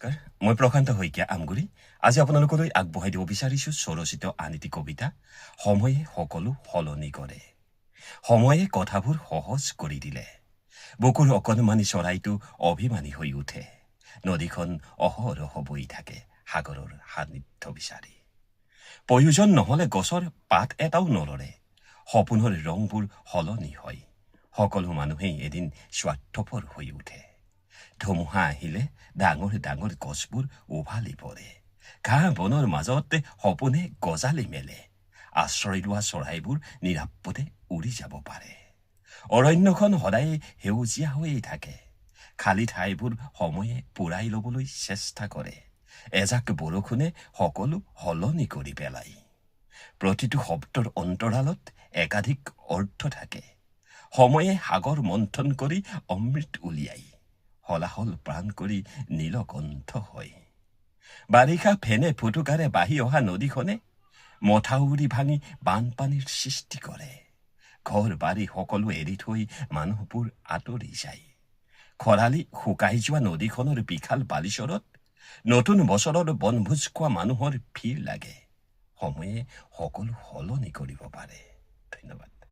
নমস্কাৰ, মই প্ৰশান্ত শইকীয়া আমগুৰি। আজি আপোনালোকলৈ আগবঢ়াই দিব বিচাৰিছোঁ স্বৰচিত আন এটি কবিতা। সময়ে সকলো সলনি কৰে। সময়ে কথাবোৰ সহজ কৰি দিলে। বুকুৰ অকণমানি চৰাইটো অভিমানী হৈ উঠে। নদীখন অহৰহ বৈ থাকে সাগৰৰ সান্নিধ্য বিচাৰি। প্ৰয়োজন নহ'লে গছৰ পাত এটাও নলৰে। সপোনৰ ৰংবোৰ সলনি হয়। সকলো মানুহেই এদিন স্বাৰ্থপৰ হৈ উঠে। ধুমুহা আহিলে ডাঙৰ ডাঙৰ গছবোৰ উভালি পৰে। ঘাঁহ বনৰ মাজতে সপোনে গজালি মেলে। আশ্ৰয় লোৱা চৰাইবোৰ নিৰাপদে উৰি যাব পাৰে। অৰণ্যখন সদায় সেউজীয়া হৈয়ে থাকে। খালী ঠাইবোৰ সময়ে পূৰাই ল'বলৈ চেষ্টা কৰে। এজাক বৰষুণে সকলো সলনি কৰি পেলায়। প্ৰতিটো শব্দৰ অন্তৰালত একাধিক অৰ্থ থাকে। সময়ে সাগৰ মন্থন কৰি অমৃত উলিয়ায়। হলাহল প্ৰাণ কৰি নীলকণ্ঠ হয়। বাৰিষা ফেনে ফুটুকাৰে বাঢ়ি অহা নদীখনে মথাউৰি ভাঙি বানপানীৰ সৃষ্টি কৰে। ঘৰ বাৰী সকলো এৰি থৈ মানুহবোৰ আঁতৰি যায়। খৰালি শুকাই যোৱা নদীখনৰ বিশাল বালিচৰত নতুন বছৰৰ বনভোজ খোৱা মানুহৰ ভিৰ লাগে। সময়ে সকলো সলনি কৰিব পাৰে। ধন্যবাদ।